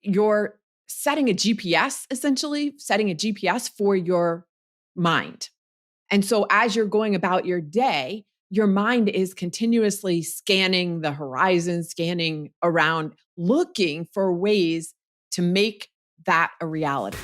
you're setting a GPS, essentially setting a GPS for your mind. And so as you're going about your day, your mind is continuously scanning the horizon, scanning around, looking for ways to make that a reality.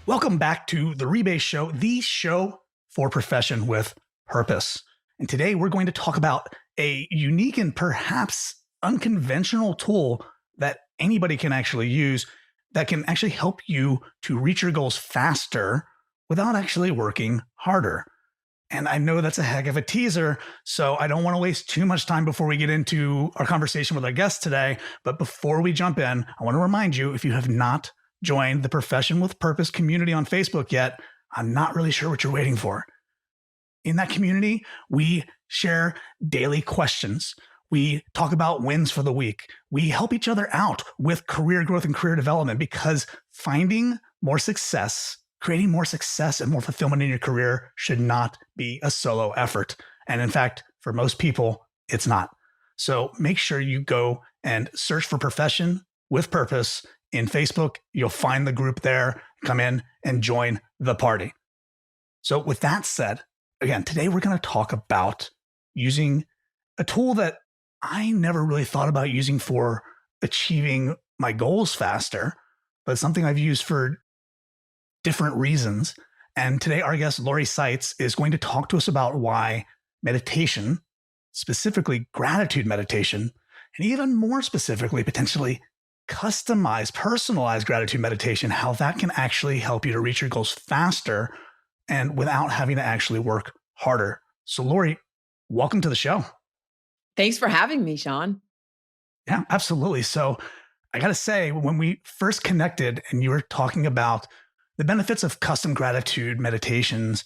Welcome back to the Rebase Show, the show for profession with purpose. And today we're going to talk about a unique and perhaps unconventional tool that anybody can actually use that can actually help you to reach your goals faster without actually working harder. And I know that's a heck of a teaser, so I don't want to waste too much time before we get into our conversation with our guest today. But before we jump in, I want to remind you, if you have not joined the Profession with Purpose community on Facebook yet, I'm not really sure what you're waiting for. In that community, we share daily questions. We talk about wins for the week. We help each other out with career growth and career development, because finding more success, creating more success and more fulfillment in your career should not be a solo effort. And in fact, for most people, it's not. So make sure you go and search for Profession with Purpose in Facebook. You'll find the group there. Come in and join the party. So with that said, again, today we're going to talk about using a tool that I never really thought about using for achieving my goals faster, but something I've used for different reasons. And today our guest, Lori Saitz, is going to talk to us about why meditation, specifically gratitude meditation, and even more specifically, potentially customized, personalized gratitude meditation, how that can actually help you to reach your goals faster and without having to actually work harder. So Lori, welcome to the show. Thanks for having me, Sean. Yeah, absolutely. So I got to say, when we first connected and you were talking about the benefits of custom gratitude meditations,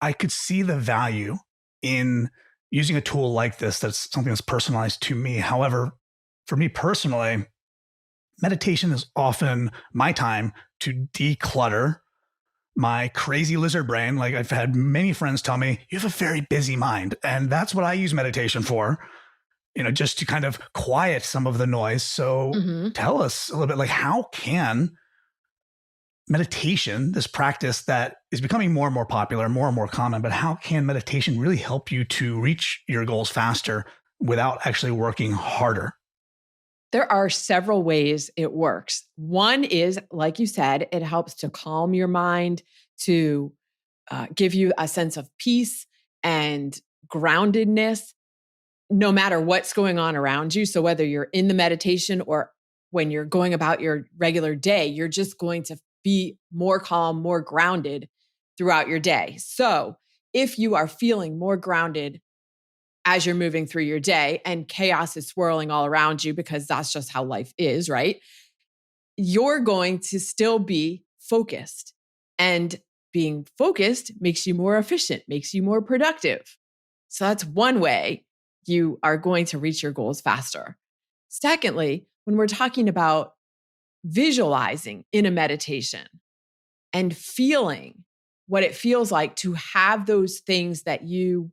I could see the value in using a tool like this that's something that's personalized to me. However, for me personally, meditation is often my time to declutter my crazy lizard brain. Like, I've had many friends tell me, you have a very busy mind. And that's what I use meditation for, just to kind of quiet some of the noise. So tell us a little bit, like, how can meditation, this practice that is becoming more and more popular, more and more common, but how can meditation really help you to reach your goals faster without actually working harder? There are several ways it works. One is, like you said, it helps to calm your mind, to give you a sense of peace and groundedness, no matter what's going on around you. So whether you're in the meditation or when you're going about your regular day, you're just going to be more calm, more grounded throughout your day. So if you are feeling more grounded as you're moving through your day and chaos is swirling all around you, because that's just how life is, right? You're going to still be focused, and being focused makes you more efficient, makes you more productive. So that's one way you are going to reach your goals faster. Secondly, when we're talking about visualizing in a meditation and feeling what it feels like to have those things that you,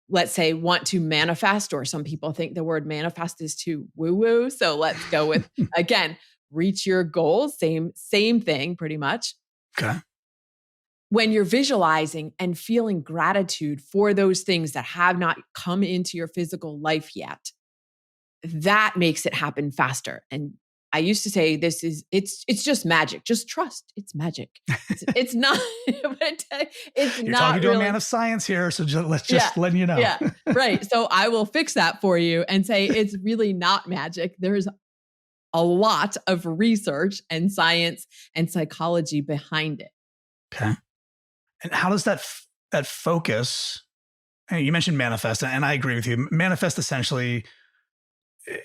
let's say, want to manifest, or some people think the word manifest is too woo-woo. So let's go with, again, reach your goals. Same thing, pretty much. Okay. When you're visualizing and feeling gratitude for those things that have not come into your physical life yet, that makes it happen faster. And I used to say it's just magic. Just trust. It's magic. It's not. It's You're not talking to really a man of science here, so let's let you know. Yeah, right. So I will fix that for you and say it's really not magic. There's a lot of research and science and psychology behind it. Okay. And how does that focus? And you mentioned manifest, and I agree with you. Manifest essentially,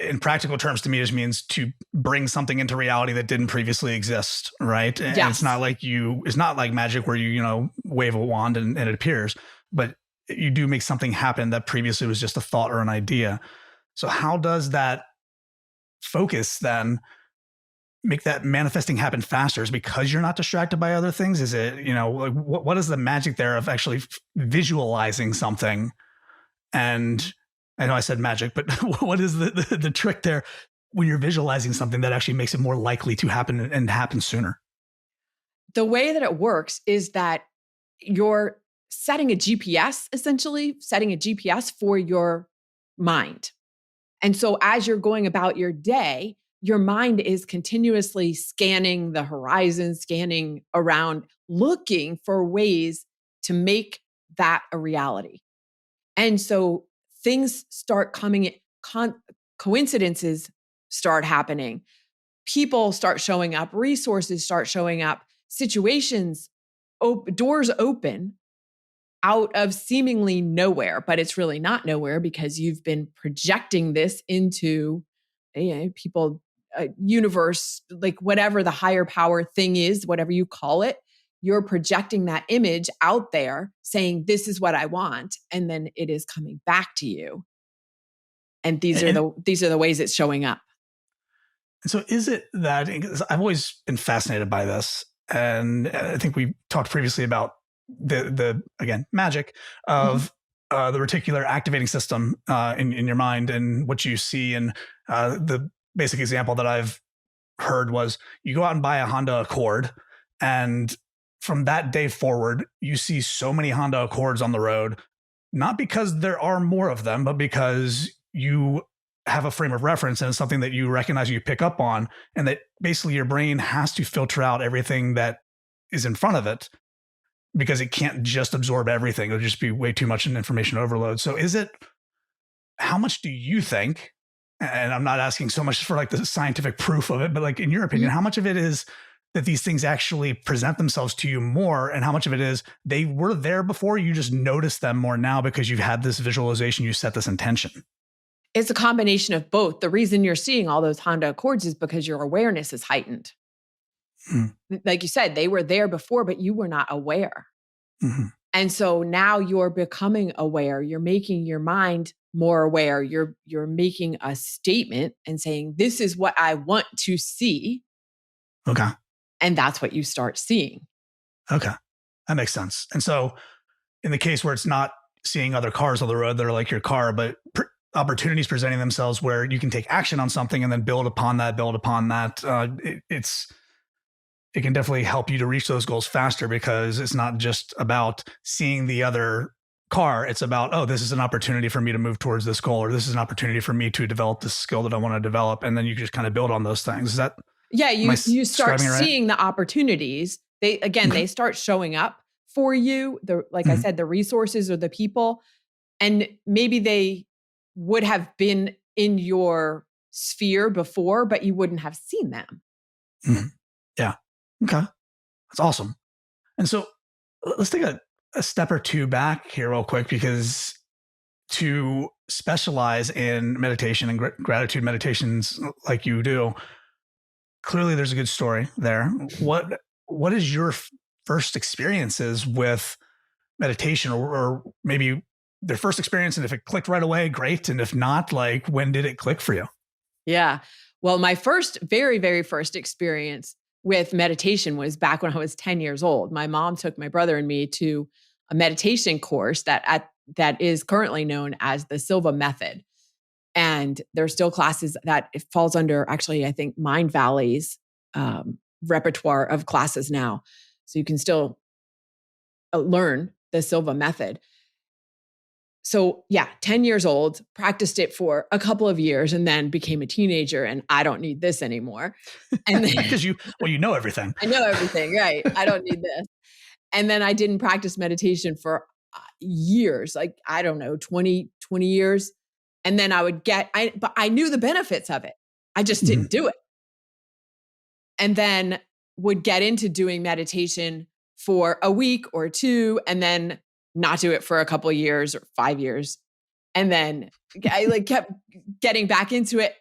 in practical terms, to me, just means to bring something into reality that didn't previously exist, right? And Yes. it's not like magic where you wave a wand and it appears, but you do make something happen that previously was just a thought or an idea. So how does that focus then make that manifesting happen faster? Is it because you're not distracted by other things? Is it, like what is the magic there of actually visualizing something? And I know I said magic, but what is the trick there when you're visualizing something that actually makes it more likely to happen and happen sooner? The way that it works is that you're setting a GPS, essentially setting a GPS for your mind. And so as you're going about your day, your mind is continuously scanning the horizon, scanning around, looking for ways to make that a reality. And so things start coming in, coincidences start happening, people start showing up, resources start showing up, situations, doors open out of seemingly nowhere, but it's really not nowhere because you've been projecting this into people, universe, like whatever the higher power thing is, whatever you call it, you're projecting that image out there saying, this is what I want. And then it is coming back to you. And And these are the ways it's showing up. so is it that, because I've always been fascinated by this, and I think we talked previously about the again, magic of the reticular activating system in your mind and what you see. And the basic example that I've heard was you go out and buy a Honda Accord, and from that day forward, you see so many Honda Accords on the road, not because there are more of them, but because you have a frame of reference and it's something that you recognize, you pick up on, and that basically your brain has to filter out everything that is in front of it because it can't just absorb everything. It'll just be way too much information overload. So how much do you think, and I'm not asking so much for like the scientific proof of it, but like in your opinion, how much of it is that these things actually present themselves to you more, and how much of it is they were there before, you just notice them more now because you've had this visualization, you set this intention? It's a combination of both. The reason you're seeing all those Honda Accords is because your awareness is heightened. Like you said, they were there before, but you were not aware. Mm-hmm. And so now you're becoming aware. You're making your mind more aware. You're making a statement and saying, this is what I want to see. Okay. And that's what you start seeing. Okay. That makes sense. And so in the case where it's not seeing other cars on the road that are like your car, but opportunities presenting themselves where you can take action on something and then build upon that, it can definitely help you to reach those goals faster, because it's not just about seeing the other car. It's about, oh, this is an opportunity for me to move towards this goal, or this is an opportunity for me to develop this skill that I want to develop. And then you just kind of build on those things. Is that, yeah, you start describing it right? seeing the opportunities. They start showing up for you. Like I said, the resources or the people, and maybe they would have been in your sphere before, but you wouldn't have seen them. Yeah. Okay. That's awesome. And so let's take a step or two back here real quick, because to specialize in meditation and gratitude meditations like you do, clearly there's a good story there. What is your first experiences with meditation, or maybe their first experience? And if it clicked right away, great. And if not, like, when did it click for you? Yeah. Well, my very, very first experience with meditation was back when I was 10 years old. My mom took my brother and me to a meditation course that is currently known as the Silva method. And there's still classes that it falls under, actually, I think Mind Valley's repertoire of classes now. So you can still learn the Silva method. So yeah, 10 years old, practiced it for a couple of years, and then became a teenager, and I don't need this anymore. And then Because you know everything. I know everything, right? I don't need this. And then I didn't practice meditation for years, like, I don't know, 20 years. And then but I knew the benefits of it. I just didn't do it. And then would get into doing meditation for a week or two, and then not do it for a couple of years or 5 years. And then I kept getting back into it,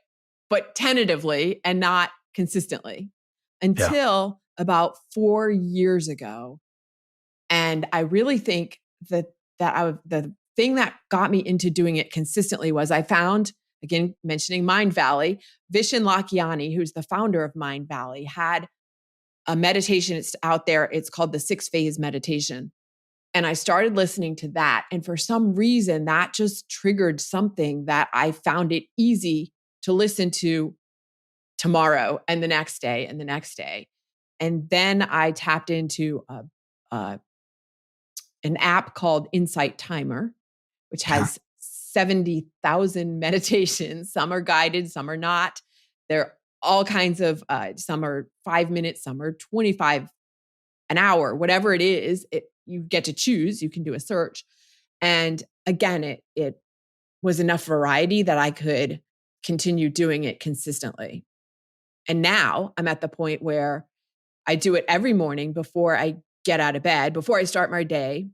but tentatively and not consistently, until about 4 years ago. And I really think the thing that got me into doing it consistently was I found again, mentioning Mind Valley, Vishen Lakhiani, who's the founder of Mind Valley, had a meditation. It's out there. It's called the 6-phase meditation. And I started listening to that. And for some reason, that just triggered something that I found it easy to listen to tomorrow and the next day and the next day. And then I tapped into an app called Insight Timer, which has 70,000 meditations. Some are guided, some are not. They're all kinds of, some are 5 minutes, some are 25, an hour, whatever it is, you get to choose. You can do a search. And again, it was enough variety that I could continue doing it consistently. And now I'm at the point where I do it every morning before I get out of bed, before I start my day.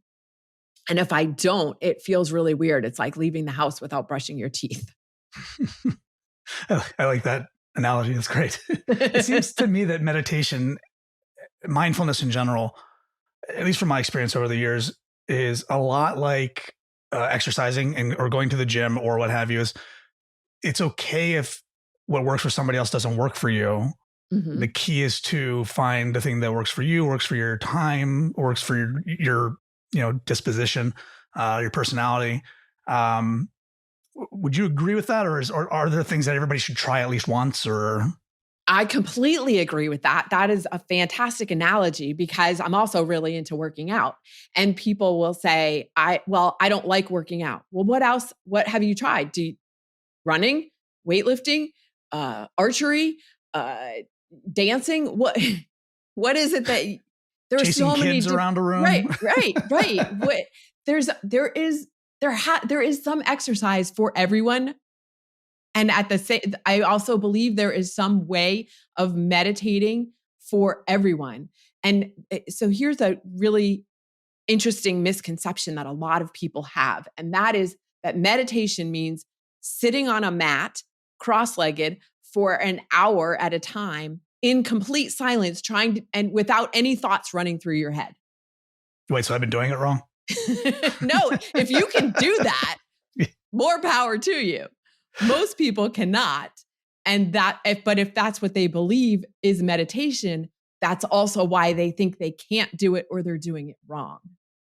And if I don't, it feels really weird. It's like leaving the house without brushing your teeth. I like that analogy. That's great. It seems to me that meditation, mindfulness in general, at least from my experience over the years, is a lot like exercising or going to the gym or what have you. Is it's okay if what works for somebody else doesn't work for you. Mm-hmm. The key is to find the thing that works for you, works for your time, works for your disposition, your personality. Would you agree with that, or are there things that everybody should try at least once? Or I completely agree with that. That is a fantastic analogy because I'm also really into working out. And people will say, I don't like working out. Well, what else? What have you tried? Running, weightlifting, archery, dancing? What is it that there's chasing so many kids around a room? Right. There is some exercise for everyone. And at the same, I also believe there is some way of meditating for everyone. And so here's a really interesting misconception that a lot of people have. And that is that meditation means sitting on a mat, cross-legged for an hour at a time in complete silence, and without any thoughts running through your head. Wait, so I've been doing it wrong? No, if you can do that, more power to you. Most people cannot. And but if that's what they believe is meditation, that's also why they think they can't do it or they're doing it wrong.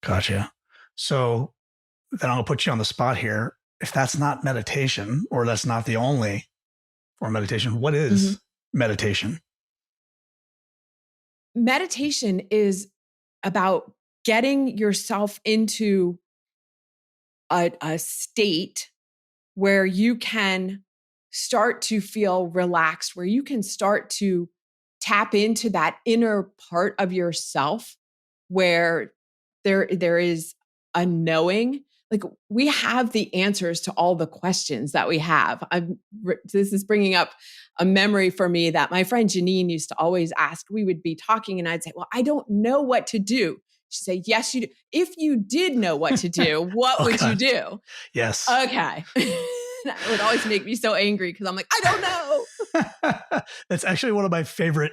Gotcha. So then I'll put you on the spot here. If that's not meditation, or that's not the only form of meditation, what is meditation? Meditation is about getting yourself into a state where you can start to feel relaxed, where you can start to tap into that inner part of yourself where there is a knowing. Like, we have the answers to all the questions that we have. This is bringing up a memory for me that my friend Janine used to always ask. We would be talking and I'd say, well, I don't know what to do. She'd say, yes, you do. If you did know what to do, what would you do? Yes. Okay. That would always make me so angry because I'm like, I don't know. That's actually one of my favorite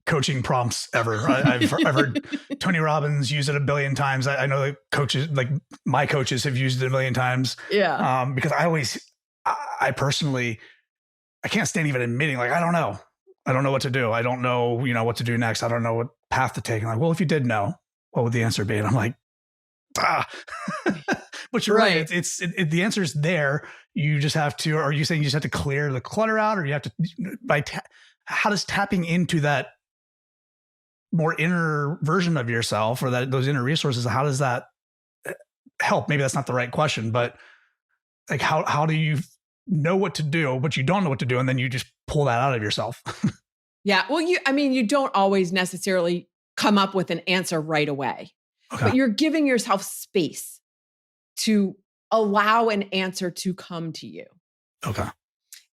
coaching prompts ever. I've heard Tony Robbins use it a billion times. I know that coaches, like my coaches, have used it a million times. Yeah. Because I personally, I can't stand even admitting, like, I don't know. I don't know what to do. I don't know, what to do next. I don't know what path to take. I'm like, well, if you did know, what would the answer be? And I'm like, but you're right. The answer is there. You just have to, are you saying you just have to clear the clutter out, or you have to, how does tapping into that more inner version of yourself, or those inner resources, how does that help? Maybe that's not the right question, but like, how do you know what to do, but you don't know what to do, and then you just pull that out of yourself? Yeah. Well, you don't always necessarily come up with an answer right away, but you're giving yourself space to allow an answer to come to you. Okay.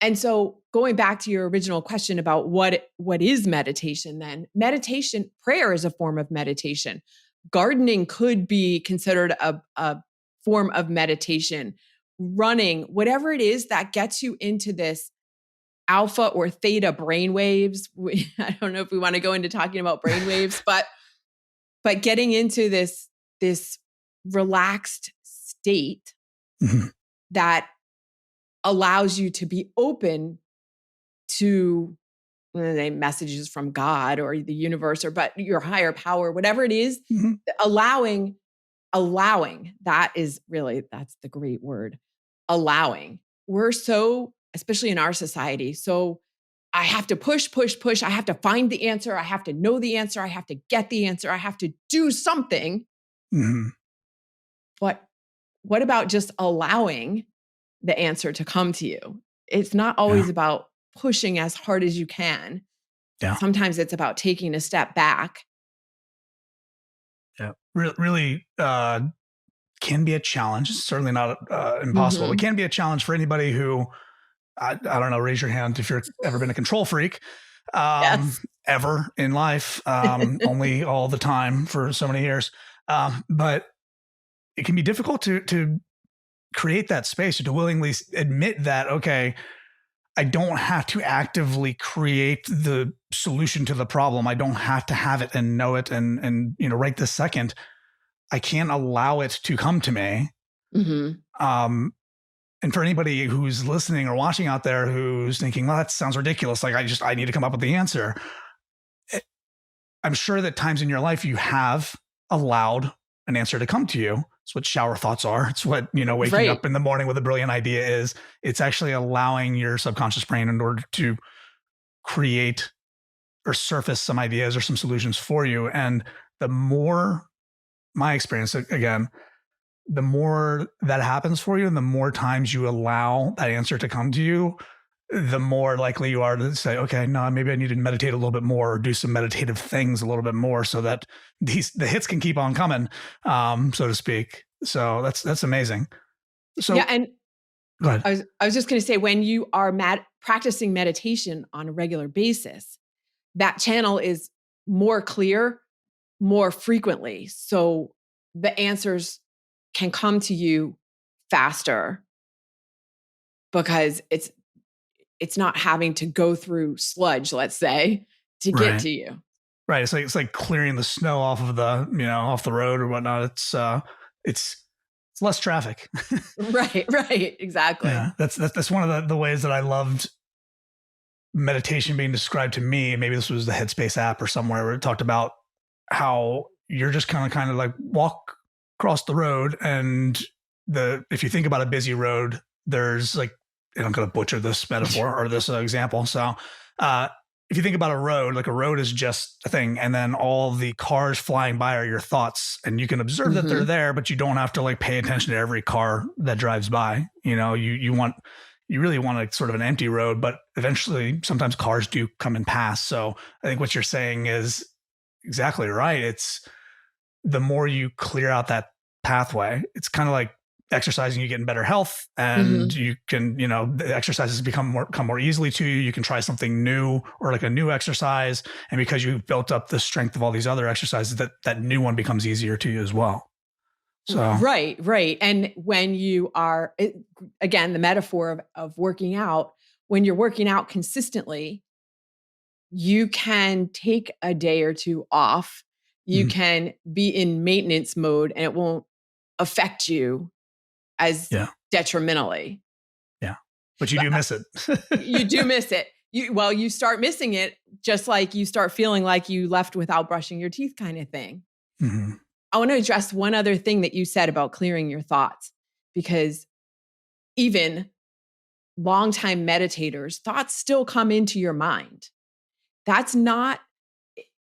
And so going back to your original question about what is meditation, then meditation, prayer is a form of meditation. Gardening could be considered a form of meditation. Running, whatever it is that gets you into this alpha or theta brainwaves. I don't know if we want to go into talking about brainwaves, but getting into this relaxed state that allows you to be open to messages from God or the universe but your higher power, whatever it is, allowing, that's the great word, allowing. We're so, especially in our society, so I have to push. I have to find the answer. I have to know the answer. I have to get the answer. I have to do something. But what about just allowing the answer to come to you? It's not always about pushing as hard as you can. Yeah. Sometimes it's about taking a step back. Yeah. Really can be a challenge. Certainly not impossible. It can be a challenge for anybody who, I don't know, raise your hand if you've ever been a control freak. Yes. Ever in life, only all the time for so many years. But it can be difficult to create that space, to willingly admit that, okay, I don't have to actively create the solution to the problem. I don't have to have it and know it and right this second. I can't allow it to come to me. And for anybody who's listening or watching out there who's thinking, well, that sounds ridiculous. Like I need to come up with the answer. I'm sure that times in your life you have allowed an answer to come to you. It's what shower thoughts are. It's what, waking up in the morning with a brilliant idea is. It's actually allowing your subconscious brain in order to create or surface some ideas or some solutions for you. And the more, my experience, again, the more that happens for you and the more times you allow that answer to come to you, the more likely you are to say, okay, no, maybe I need to meditate a little bit more or do some meditative things a little bit more so that the hits can keep on coming, so to speak. So that's amazing. So yeah, and go ahead. I was just going to say, when you are practicing meditation on a regular basis, that channel is more clear, more frequently. So the answers can come to you faster because it's not having to go through sludge, let's say, to get to you. Right. It's like clearing the snow off of off the road or whatnot. It's less traffic. Right. Exactly. Yeah. That's one of the ways that I loved meditation being described to me. Maybe this was the Headspace app or somewhere where it talked about how you're just kind of like walk across the road, and if you think about a busy road, there's like, and I'm going to butcher this metaphor or this example. So if you think about a road, like a road is just a thing, and then all the cars flying by are your thoughts, and you can observe that they're there, but you don't have to like pay attention to every car that drives by. You really want like sort of an empty road, but eventually sometimes cars do come and pass. So I think what you're saying is exactly right. It's the more you clear out that pathway, it's kind of like exercising, you get in better health, and you can, the exercises come more easily to you. You can try something new or like a new exercise. And because you've built up the strength of all these other exercises, that new one becomes easier to you as well. So Right. And when you are, again, the metaphor of working out, when you're working out consistently, you can take a day or two off. You can be in maintenance mode and it won't affect you as detrimentally. Yeah. But you do miss it. You do miss it. You start missing it just like you start feeling like you left without brushing your teeth kind of thing. I want to address one other thing that you said about clearing your thoughts, because even longtime meditators, thoughts still come into your mind.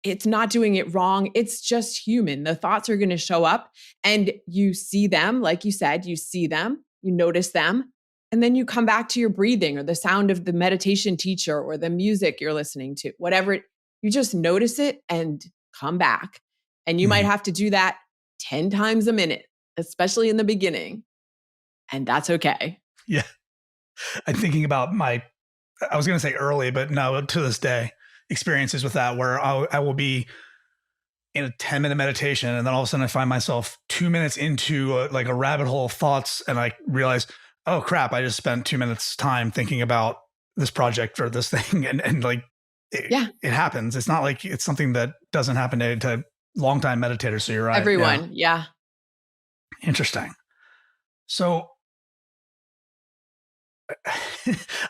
It's not doing it wrong. It's just human. The thoughts are going to show up and you see them. Like you said, you see them, you notice them, and then you come back to your breathing or the sound of the meditation teacher or the music you're listening to, whatever. You just notice it and come back. And you might have to do that 10 times a minute, especially in the beginning. And that's okay. Yeah. I'm thinking about I was going to say early, but no, to this day, experiences with that where I will be in a 10-minute meditation, and then all of a sudden I find myself 2 minutes into a rabbit hole of thoughts, and I realize, oh crap, I just spent 2 minutes time thinking about this project or this thing, and like it happens. It's not like it's something that doesn't happen to longtime meditators. So you're right. Everyone, yeah. Interesting. So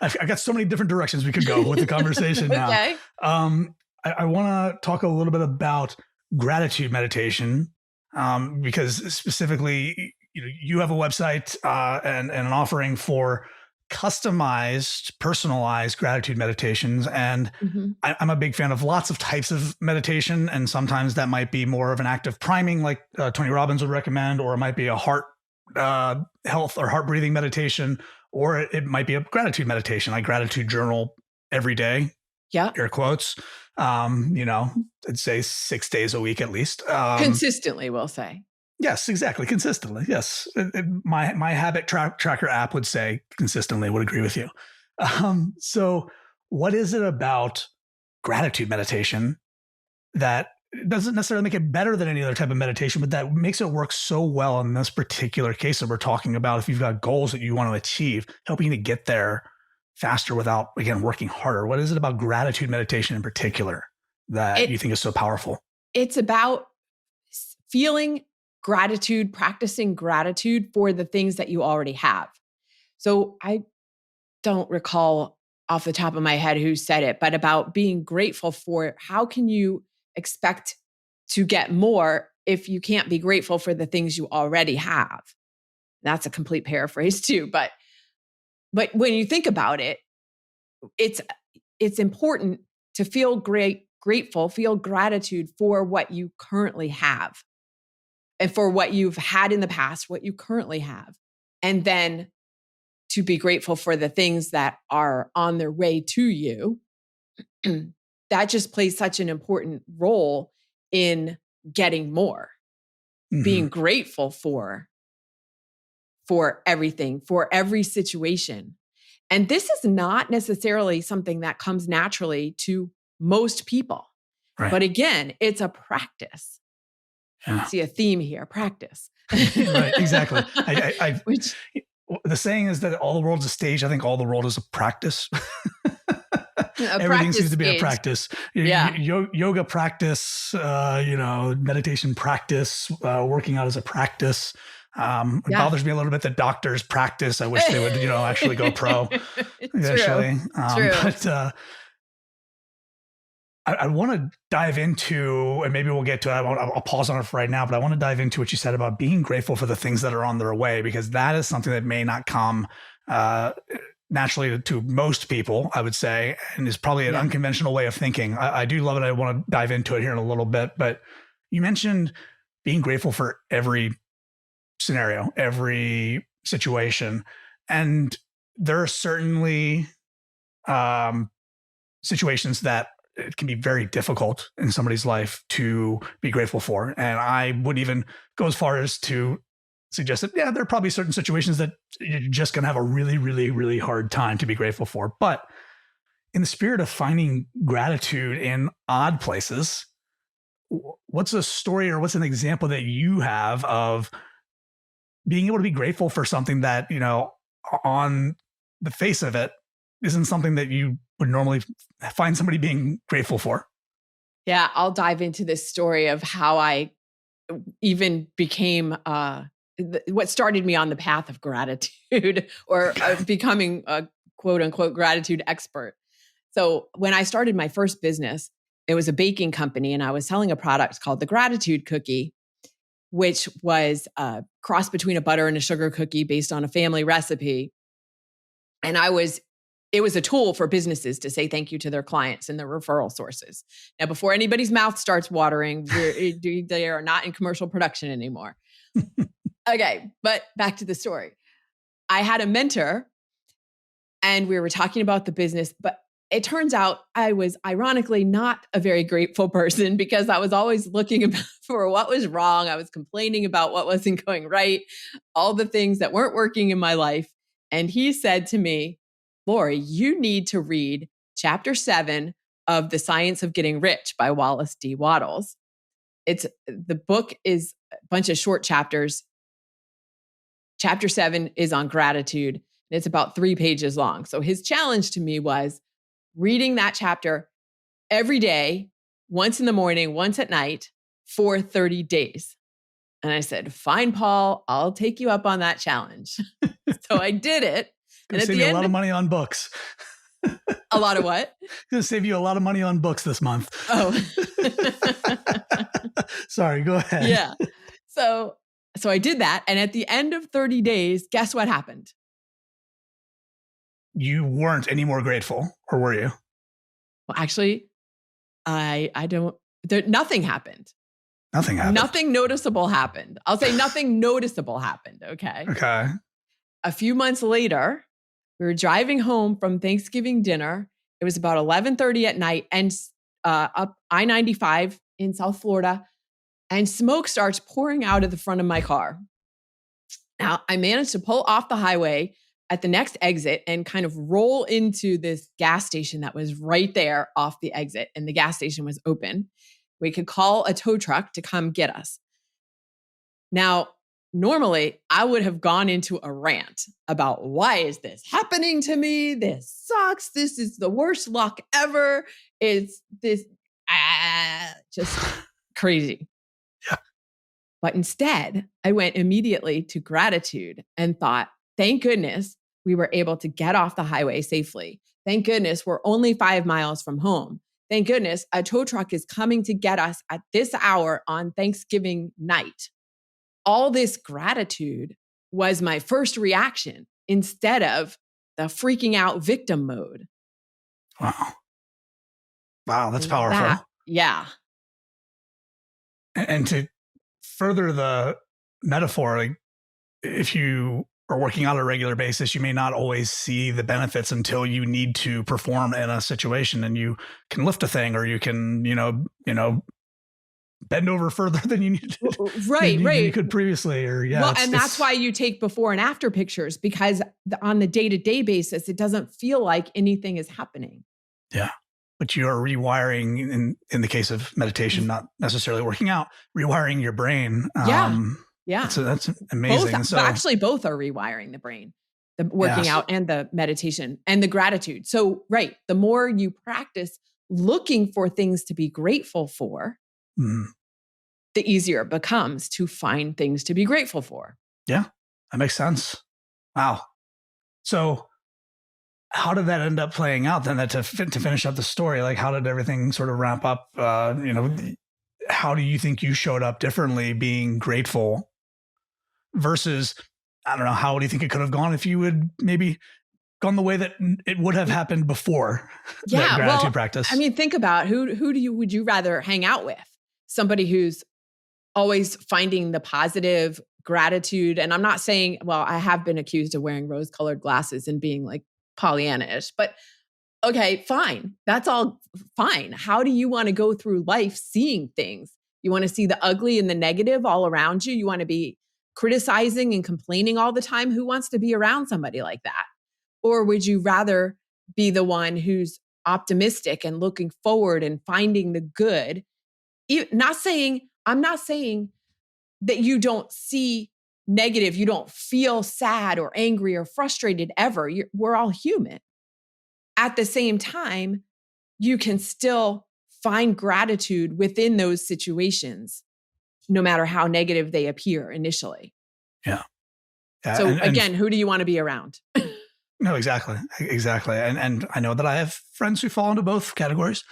I've got so many different directions we could go with the conversation now. Okay. I want to talk a little bit about gratitude meditation, because specifically, you have a website and an offering for customized, personalized gratitude meditations. And Mhm. I'm a big fan of lots of types of meditation. And sometimes that might be more of an active priming, like Tony Robbins would recommend, or it might be a heart health or heart breathing meditation, or it might be a gratitude meditation, like gratitude journal every day, Yeah. air quotes. I'd say 6 days a week at least. Consistently, we'll say. Yes, exactly. Consistently. Yes. My habit tracker app would say consistently, would agree with you. So what is it about gratitude meditation that doesn't necessarily make it better than any other type of meditation, but that makes it work so well in this particular case that we're talking about? If you've got goals that you want to achieve, helping you to get there faster without, again, working harder. What is it about gratitude meditation in particular that It you think is so powerful? it's about feeling gratitude, practicing gratitude for the things that you already have. So I don't recall off the top of my head who said it, but about being grateful for how can you expect to get more if you can't be grateful for the things you already have? That's a complete paraphrase too, but when you think about it, it's it's important to feel grateful, feel gratitude for what you currently have and for what you've had in the past, what you currently have. And then to be grateful for the things that are on their way to you. That just plays such an important role in getting more, Hmm. being grateful for everything, for every situation. And this is not necessarily something that comes naturally to most people. Right. But again, it's a practice. Yeah. See a theme here, practice. Right. Exactly. Which The saying is that all the world's a stage. I think all the world is a practice. a Everything seems practice to be a stage. practice. Yeah. Yoga practice, meditation practice, working out as a practice. It Yeah. bothers me a little bit that doctors practice. I wish they would, actually go pro True. eventually. True. But I want to dive into, and maybe we'll get to it. I'll pause on it for right now, but I want to dive into what you said about being grateful for the things that are on their way, because that is something that may not come naturally to most people, I would say, and is probably an Yeah. unconventional way of thinking. I do love it. I want to dive into it here in a little bit, but you mentioned being grateful for every scenario, every situation. And there are certainly situations that it can be very difficult in somebody's life to be grateful for. And I would even go as far as to suggest that, yeah, there are probably certain situations that you're just going to have a really, really, really hard time to be grateful for. But in the spirit of finding gratitude in odd places, what's a story or what's an example that you have of being able to be grateful for something that, on the face of it, isn't something that you would normally find somebody being grateful for? Yeah, I'll dive into this story of how I even became what started me on the path of gratitude or becoming a quote unquote gratitude expert. So, when I started my first business, it was a baking company and I was selling a product called the gratitude cookie, which was a cross between a butter and a sugar cookie based on a family recipe. And it was a tool for businesses to say thank you to their clients and their referral sources. Now, before anybody's mouth starts watering, they are not in commercial production anymore. Okay, but back to the story. I had a mentor and we were talking about the business, but it turns out I was ironically not a very grateful person because I was always looking for what was wrong. I was complaining about what wasn't going right, all the things that weren't working in my life. And he said to me, Lori, you need to read chapter 7 of The Science of Getting Rich by Wallace D. Wattles. The book is a bunch of short chapters. Chapter 7 is on gratitude, and it's about 3 pages long. So his challenge to me was reading that chapter every day, once in the morning, once at night, for 30 days. And I said, fine, Paul, I'll take you up on that challenge. So I did it. Going to save you a lot of money on books. A lot of what? Going to save you a lot of money on books this month. Oh. Sorry, go ahead. Yeah. So I did that. And at the end of 30 days, guess what happened? You weren't any more grateful, or were you? Well, actually, nothing happened. Nothing happened. Nothing noticeable happened. I'll say nothing noticeable happened. Okay. Okay. A few months later, we were driving home from Thanksgiving dinner. It was about 11:30 at night, and up I-95 in South Florida, and smoke starts pouring out of the front of my car. Now, I managed to pull off the highway at the next exit and kind of roll into this gas station that was right there off the exit, and the gas station was open. We could call a tow truck to come get us. Now, normally, I would have gone into a rant about why is this happening to me? This sucks. This is the worst luck ever. It's this just crazy. Yeah. But instead, I went immediately to gratitude and thought, thank goodness we were able to get off the highway safely. Thank goodness we're only 5 miles from home. Thank goodness a tow truck is coming to get us at this hour on Thanksgiving night. All this gratitude was my first reaction instead of the freaking out victim mode. Wow. Wow, that's powerful. Yeah. And to further the metaphor, like if you are working on a regular basis, you may not always see the benefits until you need to perform in a situation, and you can lift a thing, or you can, bend over further than you need to. Right. You could previously, or yeah. Well, and that's why you take before and after pictures, because on the day-to-day basis, it doesn't feel like anything is happening. Yeah. But you're rewiring, in the case of meditation, not necessarily working out, rewiring your brain. Yeah. That's amazing. Both, actually, both are rewiring the brain, the working out and the meditation and the gratitude. So, right, the more you practice looking for things to be grateful for, the easier it becomes to find things to be grateful for. Yeah, that makes sense. Wow. So how did that end up playing out then? That to finish up the story, like how did everything sort of wrap up? How do you think you showed up differently being grateful versus, I don't know, how do you think it could have gone if you would maybe gone the way that it would have happened before that gratitude practice? I mean, think about who would you rather hang out with? Somebody who's always finding the positive gratitude. And I'm not saying, well, I have been accused of wearing rose-colored glasses and being like Pollyanna-ish, but okay, fine. That's all fine. How do you want to go through life seeing things? You want to see the ugly and the negative all around you? You want to be criticizing and complaining all the time? Who wants to be around somebody like that? Or would you rather be the one who's optimistic and looking forward and finding the good? I'm not saying that you don't see negative, you don't feel sad or angry or frustrated ever. We're all human. At the same time, you can still find gratitude within those situations, no matter how negative they appear initially. Yeah. So again, who do you want to be around? No, exactly. And I know that I have friends who fall into both categories.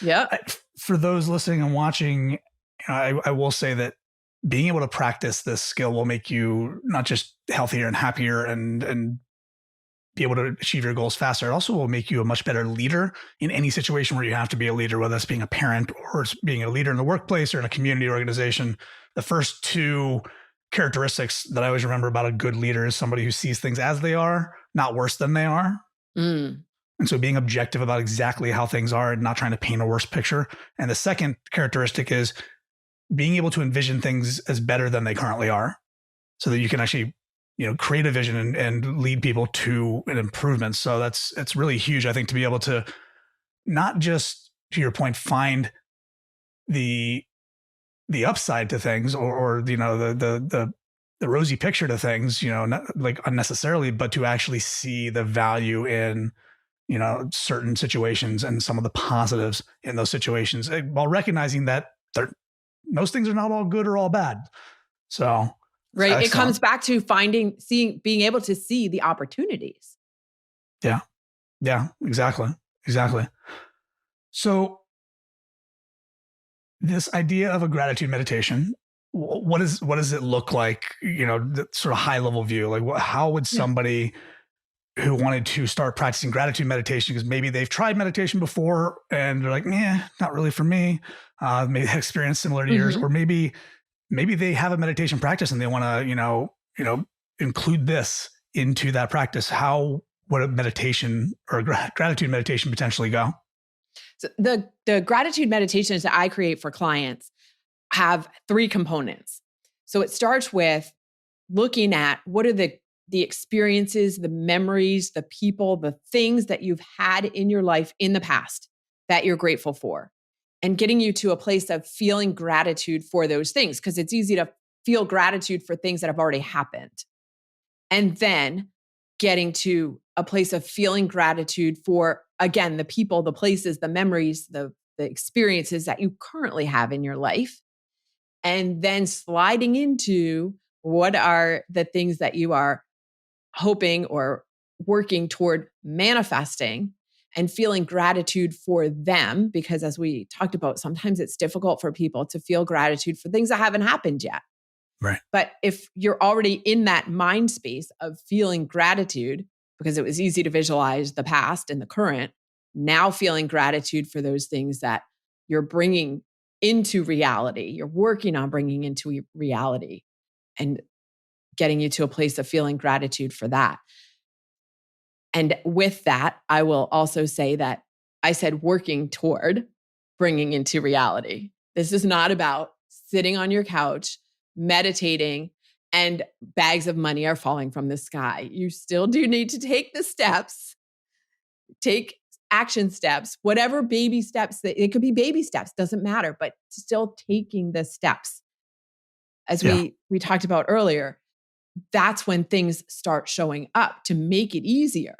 Yeah. For those listening and watching, I will say that being able to practice this skill will make you not just healthier and happier and be able to achieve your goals faster. It also will make you a much better leader in any situation where you have to be a leader, whether that's being a parent or it's being a leader in the workplace or in a community organization. The first two characteristics that I always remember about a good leader is somebody who sees things as they are, not worse than they are. And so being objective about exactly how things are and not trying to paint a worse picture. And the second characteristic is being able to envision things as better than they currently are, so that you can actually, create a vision and lead people to an improvement. So it's really huge, I think, to be able to not just, to your point, find the upside to things or the rosy picture to things, not like unnecessarily, but to actually see the value in, certain situations and some of the positives in those situations, while recognizing that most things are not all good or all bad. So Right. It Excellent. comes back to being able to see the opportunities. Yeah. Yeah, exactly. Exactly. So this idea of a gratitude meditation, what does it look like? The sort of high level view. Like, how would Yeah. somebody who wanted to start practicing gratitude meditation, because maybe they've tried meditation before and they're like, "Yeah, not really for me." Maybe they experience similar to yours, Mhm. or maybe they have a meditation practice and they want to, include this into that practice. How would a meditation or a gratitude meditation potentially go? So the gratitude meditations that I create for clients have 3 components. So it starts with looking at what are the experiences, the memories, the people, the things that you've had in your life in the past that you're grateful for, and getting you to a place of feeling gratitude for those things, because it's easy to feel gratitude for things that have already happened. And then getting to a place of feeling gratitude for, again, the people, the places, the memories, the experiences that you currently have in your life, and then sliding into what are the things that you are hoping or working toward manifesting, and feeling gratitude for them. Because as we talked about, sometimes it's difficult for people to feel gratitude for things that haven't happened yet. Right. But if you're already in that mind space of feeling gratitude, because it was easy to visualize the past and the current, now feeling gratitude for those things that you're bringing into reality, you're working on bringing into reality, and getting you to a place of feeling gratitude for that. And with that, I will also say that I said working toward bringing into reality. This is not about sitting on your couch, meditating, and bags of money are falling from the sky. You still do need to take the steps, take action steps, whatever baby steps that it could be baby steps, doesn't matter, but still taking the steps. As Yeah. we talked about earlier, that's when things start showing up to make it easier.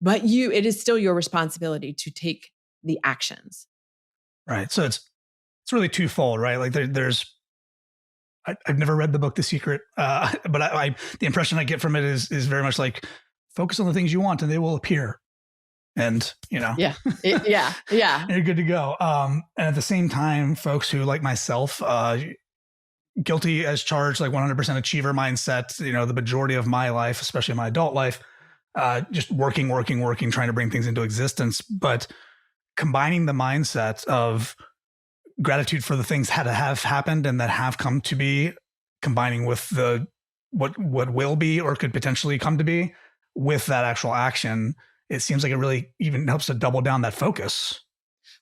But it is still your responsibility to take the actions. Right. So it's really twofold, right? Like I've never read the book The Secret, but the impression I get from it is very much like, focus on the things you want and they will appear, and Yeah. Yeah. Yeah. you're good to go. And at the same time, folks who, like myself, guilty as charged, like 100% achiever mindset, the majority of my life, especially my adult life, just working, trying to bring things into existence, but combining the mindset of gratitude for the things that have happened and that have come to be, combining with the what will be or could potentially come to be with that actual action, it seems like it really even helps to double down that focus.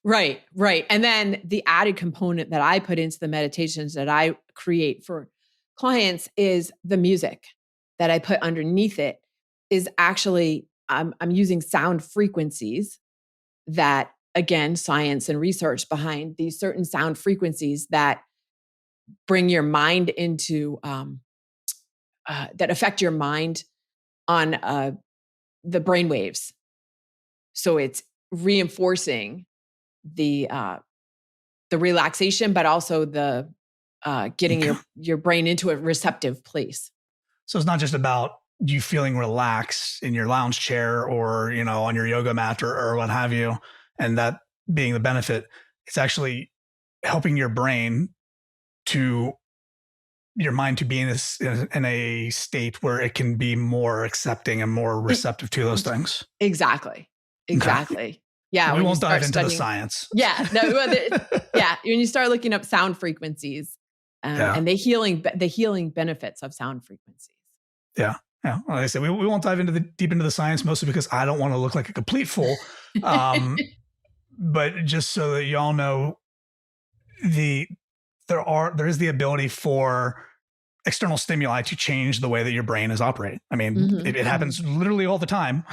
Right. Right. And then the added component that I put into the meditations that I create for clients is the music that I put underneath it is actually, I'm using sound frequencies that, again, science and research behind these certain sound frequencies that bring your mind into, that affect your mind on the brain waves. So it's reinforcing the relaxation, but also the getting Okay. your brain into a receptive place. So it's not just about you feeling relaxed in your lounge chair or, on your yoga mat or what have you, and that being the benefit. It's actually helping to your mind to be in a state where it can be more accepting and more E- receptive to those things. Exactly. Okay. Exactly. Yeah. We When you won't dive start into the studying, science. yeah, no, well, yeah, when you start looking up sound frequencies, Yeah. and the healing benefits of sound frequencies. Yeah. Yeah. Like I said, we won't dive deep into the science, mostly because I don't want to look like a complete fool. Um, but just so that y'all know, the there is the ability for external stimuli to change the way that your brain is operating. I mean, Hmm. it Hmm. happens literally all the time.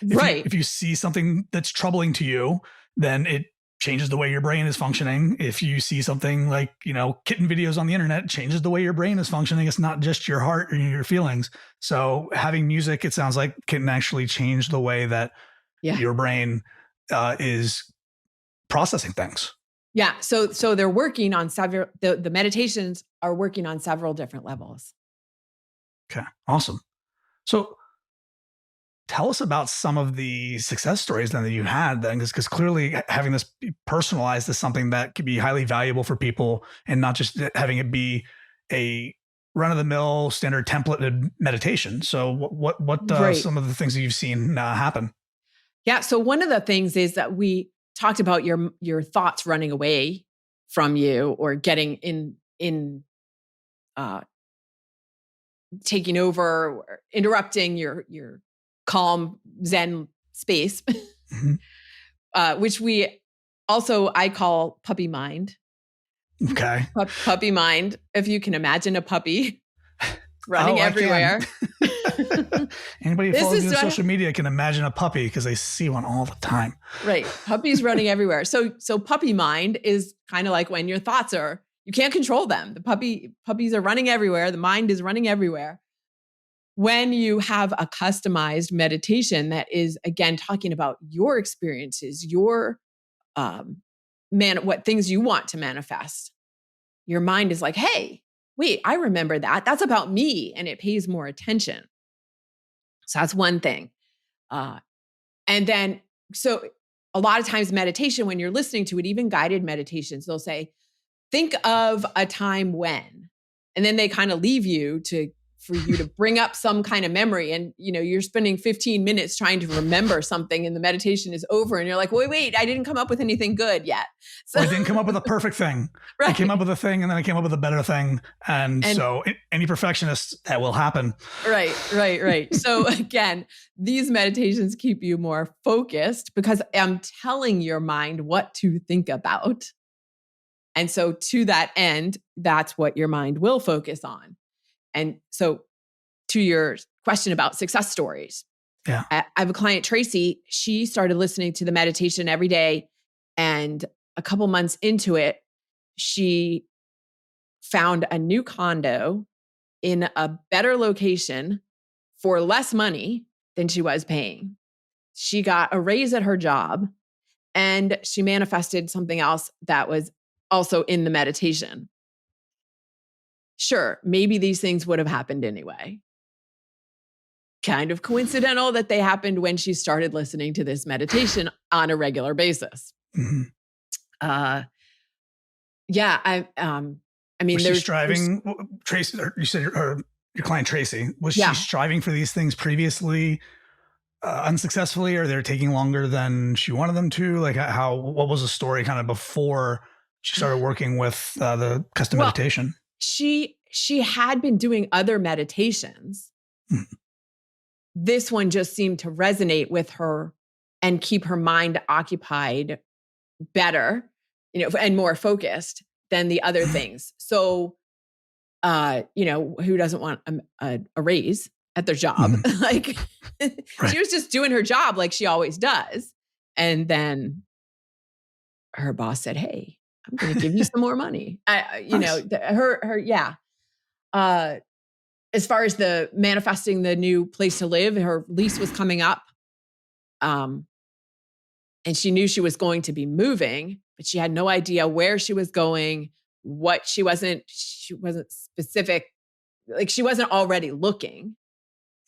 Right. If you see something that's troubling to you, then it changes the way your brain is functioning. If you see something like, kitten videos on the internet, it changes the way your brain is functioning. It's not just your heart or your feelings. So having music, it sounds like, can actually change the way that Yeah. your brain is processing things. Yeah. So they're working on several, the meditations are working on several different levels. Okay. Awesome. So tell us about some of the success stories then that you had then, because clearly having this be personalized is something that could be highly valuable for people, and not just having it be a run of the mill standard templated meditation. So what Right. some of the things that you've seen happen? Yeah. So one of the things is that we talked about your thoughts running away from you or getting in uh, taking over or interrupting your calm Zen space, Mhm. which we also I call puppy mind. Okay. Puppy mind. If you can imagine a puppy running Oh, I can. everywhere. Anybody who This follows me is on social media can imagine a puppy because they see one all the time. right. Puppies running everywhere. So puppy mind is kind of like when your thoughts are, you can't control them. The puppies are running everywhere. The mind is running everywhere. When you have a customized meditation that is again talking about your experiences, your um what things you want to manifest, your mind is like, hey, wait, I remember that. That's about me. And it pays more attention. So that's one thing. Uh, and then, so a lot of times meditation, when you're listening to it, even guided meditations, they'll say, think of a time when, and then they kind of leave you for you to bring up some kind of memory. And, you're spending 15 minutes trying to remember something and the meditation is over. And you're like, wait, I didn't come up with anything good yet. So, Or I didn't come up with a perfect thing. right. I came up with a thing and then I came up with a better thing. And so any perfectionist, that will happen. Right. So again, these meditations keep you more focused because I'm telling your mind what to think about. And so to that end, that's what your mind will focus on. And so to your question about success stories, Yeah. I have a client, Tracy, she started listening to the meditation every day. And a couple months into it, she found a new condo in a better location for less money than she was paying. She got a raise at her job and she manifested something else that was also in the meditation. Sure, maybe these things would have happened anyway. Kind of coincidental that they happened when she started listening to this meditation on a regular basis. Mm-hmm. Yeah, I mean, was she striving, Tracy? You said your client Tracy, was she striving for these things previously, unsuccessfully, or they're taking longer than she wanted them to? Like, what was the story kind of before she started working with the custom meditation? She had been doing other meditations. Mm-hmm. This one just seemed to resonate with her and keep her mind occupied better, and more focused than the other things. So, who doesn't want a raise at their job? Mm-hmm. Like, right. She was just doing her job like she always does. And then her boss said, hey, I'm going to give you some more money. Nice. Yeah. As far as the manifesting the new place to live, her lease was coming up. And she knew she was going to be moving, but she had no idea where she was going, she wasn't specific. Like, she wasn't already looking.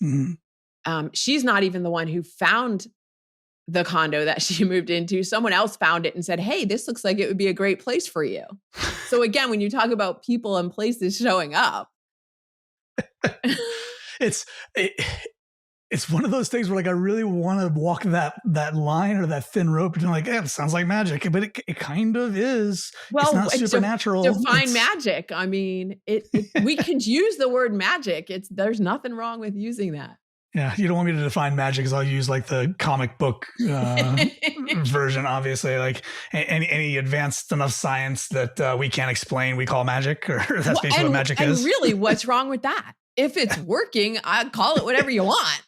Mm-hmm. She's not even the one who found the condo that she moved into. Someone else found it and said, hey, this looks like it would be a great place for you. So again, when you talk about people and places showing up, it's one of those things where, like, I really want to walk that line or that thin rope between, like, it sounds like magic, but it kind of is. Well, it's not supernatural. Define magic. I mean, we could use the word magic. There's nothing wrong with using that. Yeah, you don't want me to define magic, because I'll use like the comic book version. Obviously, like any advanced enough science that we can't explain, we call magic, or that's basically what magic is. And really, what's wrong with that? If it's working, I'd call it whatever you want.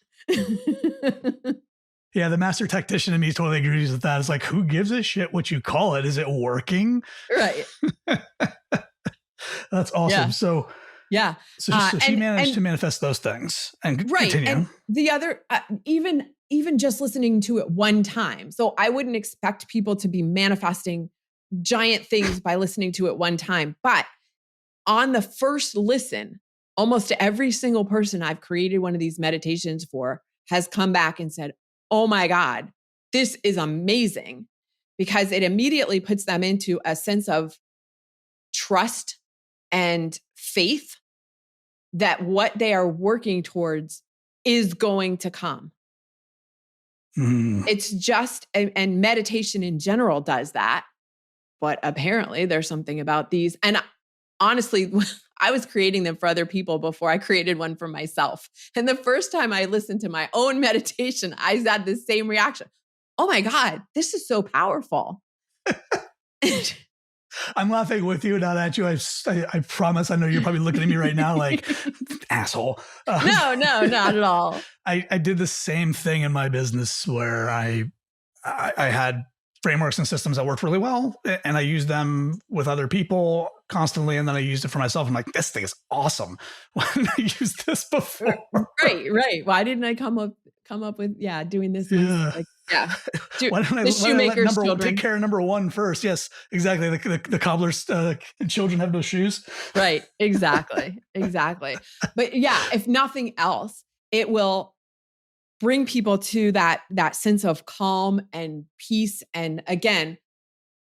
Yeah, the master tactician in me totally agrees with that. It's like, who gives a shit what you call it? Is it working? Right. That's awesome. Yeah. Yeah. So she managed to manifest those things and continue. And the other, even just listening to it one time. So I wouldn't expect people to be manifesting giant things by listening to it one time. But on the first listen, almost every single person I've created one of these meditations for has come back and said, oh my God, this is amazing, because it immediately puts them into a sense of trust and faith that what they are working towards is going to come. It's just, and meditation in general does that. But apparently there's something about these. And honestly, I was creating them for other people before I created one for myself. And the first time I listened to my own meditation, I had the same reaction. Oh my God, this is so powerful. I'm laughing with you, not at you. I promise. I know you're probably looking at me right now like, asshole. No, not at all. I did the same thing in my business where I had frameworks and systems that worked really well, and I used them with other people constantly, and then I used it for myself. I'm like, this thing is awesome. Why didn't I use this before? Right. Why didn't I come up with doing this? Yeah. Why don't I take care of number one first? Yes, exactly. The cobbler's children have no shoes. Right. Exactly. But yeah, if nothing else, it will bring people to that sense of calm and peace. And again,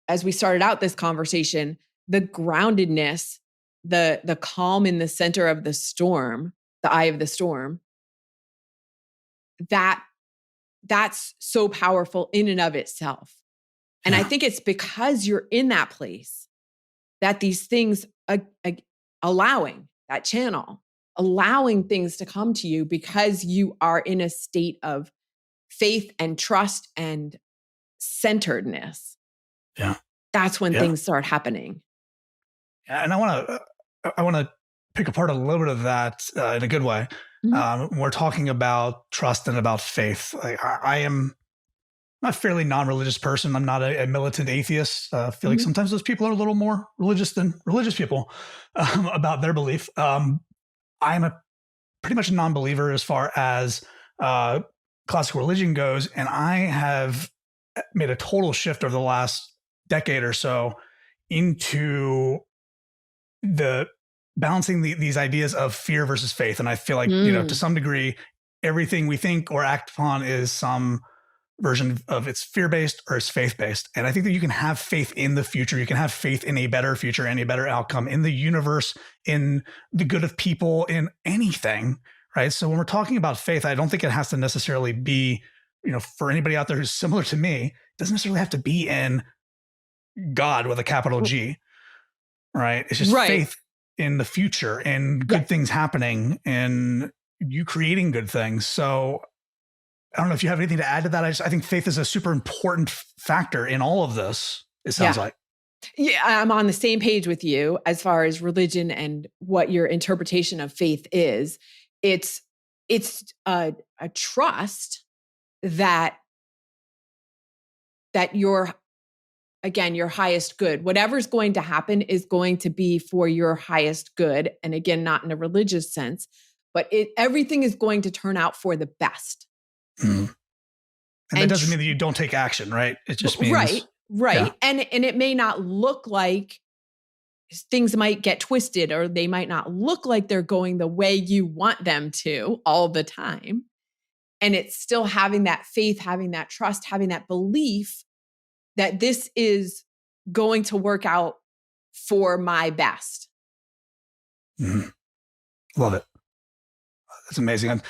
as we started out this conversation, the groundedness, the calm in the center of the storm, the eye of the storm, that's so powerful in and of itself. And I think it's because you're in that place that these things, allowing that channel, allowing things to come to you, because you are in a state of faith and trust and centeredness. Yeah. That's when things start happening. And I want to pick apart a little bit of that in a good way. We're talking about trust and about faith. I am a fairly non-religious person. I'm not a militant atheist. I feel like sometimes those people are a little more religious than religious people about their belief. I'm pretty much a non-believer as far as classical religion goes. And I have made a total shift over the last decade or so into the balancing these ideas of fear versus faith. And I feel like, to some degree, everything we think or act upon is some version of it's fear-based or it's faith-based. And I think that you can have faith in the future. You can have faith in a better future and a better outcome in the universe, in the good of people, in anything, right? So when we're talking about faith, I don't think it has to necessarily be, for anybody out there who's similar to me, it doesn't necessarily have to be in God with a capital G, right? It's just faith in the future and good things happening and you creating good things. So I don't know if you have anything to add to that. I think faith is a super important factor in all of this, it sounds like. Yeah, I'm on the same page with you as far as religion and what your interpretation of faith is. It's a trust that your highest good, whatever's going to happen is going to be for your highest good. And again, not in a religious sense, but everything is going to turn out for the best. And that doesn't mean that you don't take action, right? It just means right. Yeah. And it may not look like things might get twisted, or they might not look like they're going the way you want them to all the time. And it's still having that faith, having that trust, having that belief that this is going to work out for my best. Love it. That's amazing.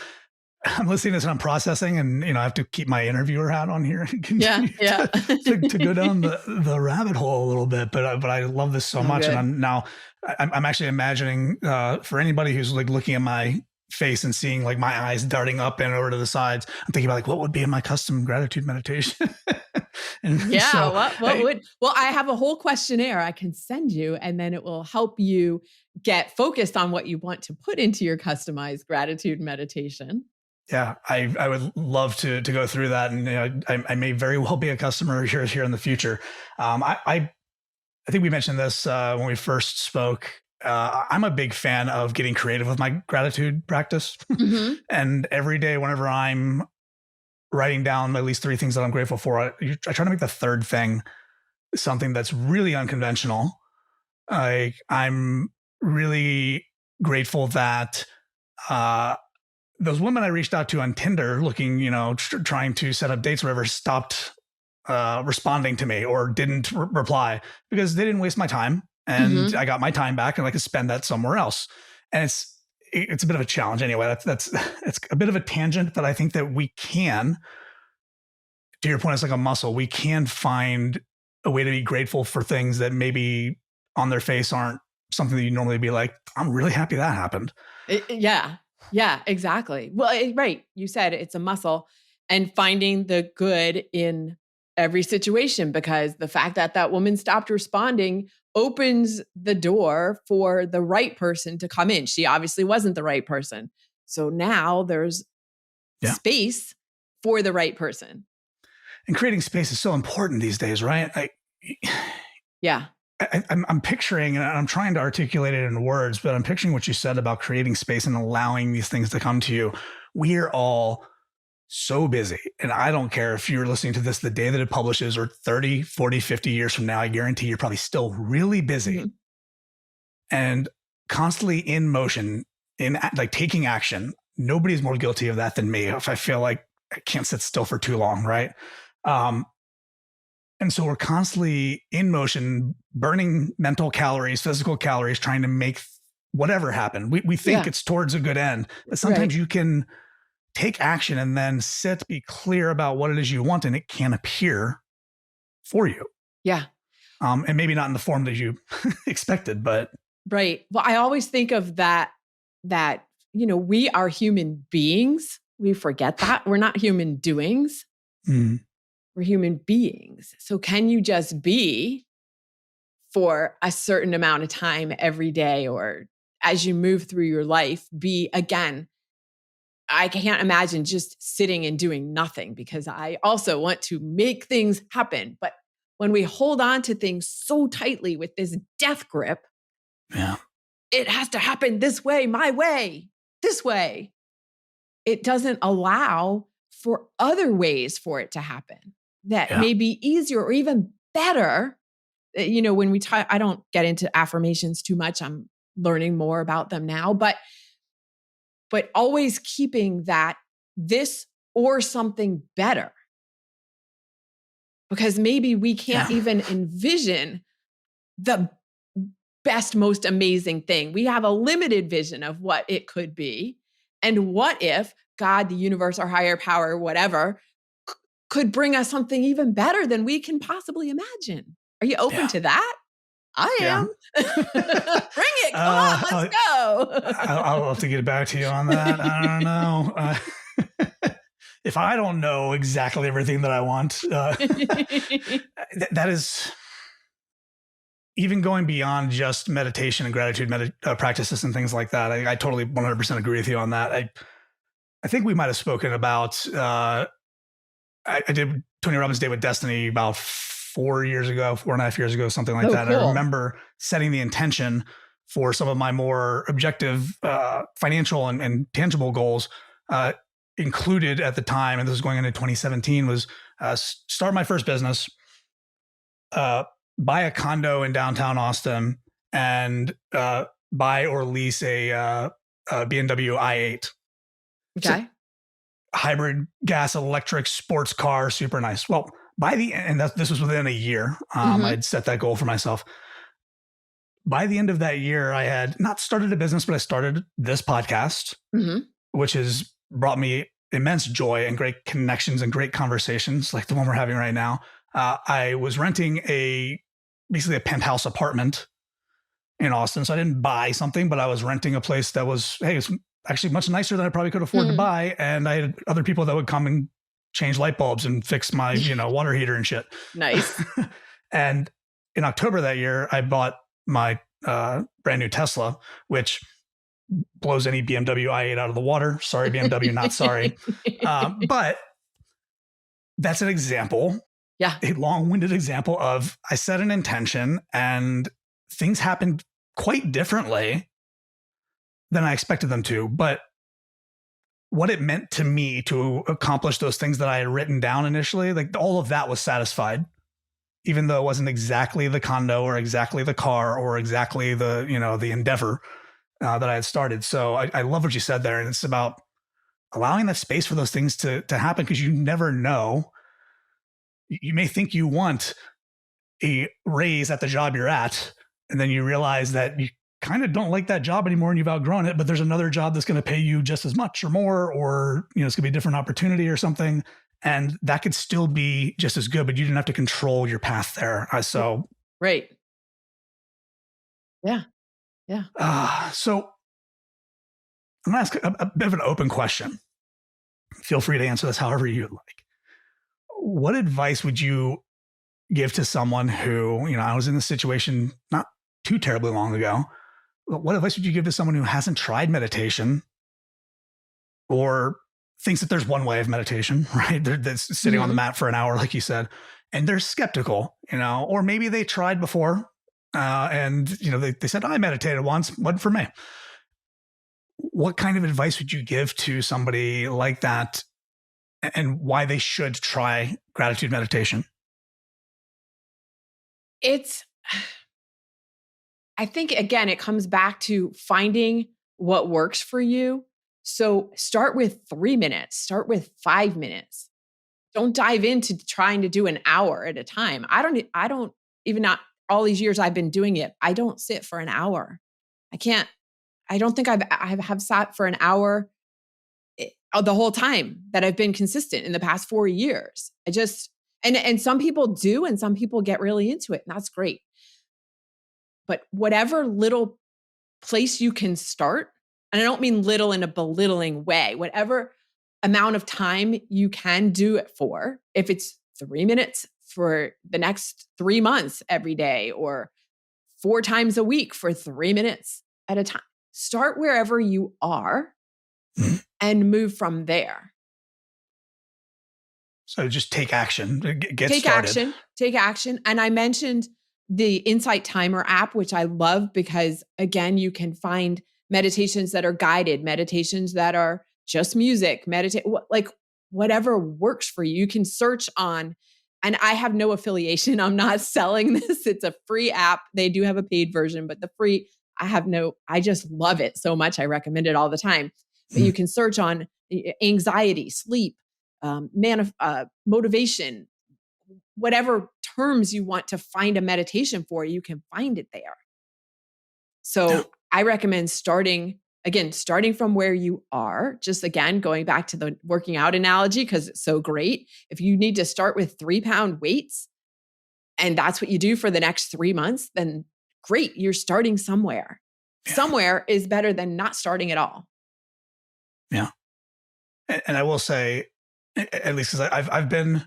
I'm listening to this and I'm processing, and I have to keep my interviewer hat on here and continue to go down the rabbit hole a little bit. But I love this so much, good. And I'm actually imagining for anybody who's like looking at my face and seeing like my eyes darting up and over to the sides, I'm thinking about like what would be in my custom gratitude meditation. Well, I have a whole questionnaire I can send you, and then it will help you get focused on what you want to put into your customized gratitude meditation. Yeah, I would love to go through that, and I may very well be a customer here in the future. I think we mentioned this when we first spoke. I'm a big fan of getting creative with my gratitude practice, and every day, whenever I'm writing down at least 3 things that I'm grateful for, I try to make the third thing something that's really unconventional. I'm really grateful that those women I reached out to on Tinder looking, trying to set up dates or whatever, stopped responding to me or didn't reply because they didn't waste my time and I got my time back and I could spend that somewhere else. And it's a bit of a challenge anyway. That's it's a bit of a tangent, but I think that we can, to your point, it's like a muscle. We can find a way to be grateful for things that maybe on their face aren't something that you normally be like, I'm really happy that happened. Yeah, exactly. Well, right. You said it's a muscle, and finding the good in every situation, because the fact that that woman stopped responding opens the door for the right person to come in. She obviously wasn't the right person. So now there's space for the right person. And creating space is so important these days, right? I'm picturing, and I'm trying to articulate it in words, but I'm picturing what you said about creating space and allowing these things to come to you. We're all so busy. And I don't care if you're listening to this the day that it publishes or 30, 40, 50 years from now, I guarantee you're probably still really busy and constantly in motion, in like taking action. Nobody's more guilty of that than me. If I feel like I can't sit still for too long, right? And so we're constantly in motion, burning mental calories, physical calories, trying to make whatever happen. We think it's towards a good end, but sometimes you can take action and then sit, be clear about what it is you want, and it can appear for you. Yeah. And maybe not in the form that you expected, but. Right. Well, I always think of that, we are human beings. We forget that. We're not human doings. We're human beings. So can you just be for a certain amount of time every day, or as you move through your life, be again, I can't imagine just sitting and doing nothing, because I also want to make things happen. But when we hold on to things so tightly with this death grip, it has to happen this way, my way, this way. It doesn't allow for other ways for it to happen that may be easier or even better. When we talk, I don't get into affirmations too much. I'm learning more about them now, but always keeping that this or something better, because maybe we can't even envision the best, most amazing thing. We have a limited vision of what it could be. And what if God, the universe, our higher power, whatever, could bring us something even better than we can possibly imagine? Are you open to that? I am. Bring it. Come on, let's go. I'll have to get back to you on that. I don't know. If I don't know exactly everything that I want, that is even going beyond just meditation and gratitude practices and things like that. I totally 100% agree with you on that. I think we might have spoken about, I did Tony Robbins' Day with Destiny about 4.5 years ago, something like that. Cool. I remember setting the intention for some of my more objective financial and tangible goals, included at the time, and this was going into 2017, was start my first business, buy a condo in downtown Austin, and buy or lease a BMW i8. Okay. So, hybrid gas electric sports car, super nice. Well, by the end, this was within a year. I'd set that goal for myself. By the end of that year, I had not started a business, but I started this podcast, which has brought me immense joy and great connections and great conversations like the one we're having right now. I was renting basically a penthouse apartment in Austin. So I didn't buy something, but I was renting a place that was, it's actually much nicer than I probably could afford to buy. And I had other people that would come and change light bulbs and fix my, water heater and shit. Nice. And in October that year, I bought my brand new Tesla, which blows any BMW i8 out of the water. Sorry, BMW, not sorry. But that's an example. Yeah. A long-winded example of I set an intention and things happened quite differently than I expected them to. But what it meant to me to accomplish those things that I had written down initially, like all of that was satisfied, even though it wasn't exactly the condo or exactly the car or exactly the, the endeavor. that I had started. So I love what you said there. And it's about allowing that space for those things to happen, because you never know. You may think you want a raise at the job you're at, and then you realize that you kind of don't like that job anymore and you've outgrown it, but there's another job that's going to pay you just as much or more, or, it's going to be a different opportunity or something. And that could still be just as good, but you didn't have to control your path there. So, Right. Yeah. Yeah. So I'm going to ask a bit of an open question. Feel free to answer this however you'd like. What advice would you give to someone who, I was in this situation not too terribly long ago. What advice would you give to someone who hasn't tried meditation or thinks that there's one way of meditation, right? They're sitting on the mat for an hour, like you said, and they're skeptical, or maybe they tried before and, they said, I meditated once, wasn't for me. What kind of advice would you give to somebody like that, and why they should try gratitude meditation? I think, again, it comes back to finding what works for you. So start with 3 minutes, start with 5 minutes. Don't dive into trying to do an hour at a time. I don't even, not all these years I've been doing it, I don't sit for an hour. I don't think I have sat for an hour the whole time that I've been consistent in the past 4 years. And some people do, and some people get really into it, and that's great. But whatever little place you can start, and I don't mean little in a belittling way, whatever amount of time you can do it for, if it's 3 minutes for the next 3 months every day, or 4 times a week for 3 minutes at a time, start wherever you are and move from there. So just take action, get take started. Take action. And I mentioned the Insight Timer app, which I love because, again, you can find meditations that are guided, meditations that are just music, like whatever works for you. You can search on, and I have no affiliation. I'm not selling this. It's a free app. They do have a paid version, but the free, I just love it so much. I recommend it all the time. But you can search on anxiety, sleep, motivation, whatever terms you want to find a meditation for, you can find it there. So I recommend starting from where you are. Just again, going back to the working out analogy, because it's so great. If you need to start with 3-pound weights and that's what you do for the next 3 months, then great. You're starting somewhere. Yeah. Somewhere is better than not starting at all. Yeah. And I will say, at least because I've been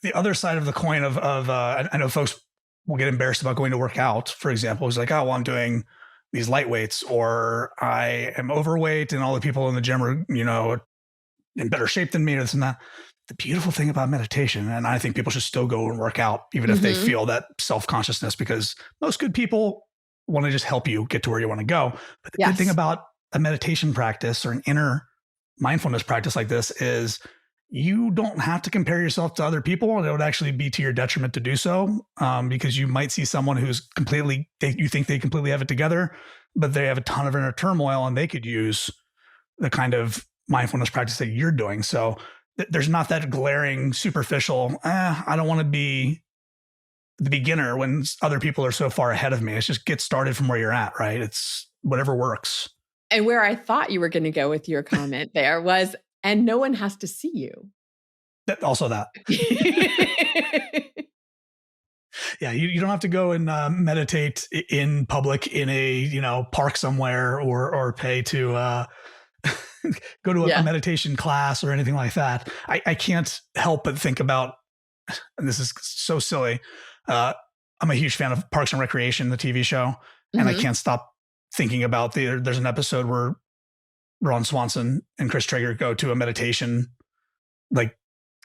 the other side of the coin of I know folks will get embarrassed about going to work out, for example. It's like, oh, well, I'm doing these light weights, or I am overweight and all the people in the gym are, in better shape than me, or this and that. The beautiful thing about meditation, and I think people should still go and work out, even if they feel that self-consciousness, because most good people want to just help you get to where you want to go. But the good thing about a meditation practice or an inner mindfulness practice like this is you don't have to compare yourself to other people, and it would actually be to your detriment to do so, because you might see someone who's you think they completely have it together, but they have a ton of inner turmoil, and they could use the kind of mindfulness practice that you're doing. So there's not that glaring, superficial, I don't want to be the beginner when other people are so far ahead of me. It's just get started from where you're at, right? It's whatever works. And where I thought you were going to go with your comment there was, and no one has to see you. Also that. Yeah, you don't have to go and meditate in public in a park somewhere, or pay to go to a meditation class or anything like that. I can't help but think about, and this is so silly, I'm a huge fan of Parks and Recreation, the TV show, and I can't stop thinking about there's an episode where Ron Swanson and Chris Traeger go to a meditation like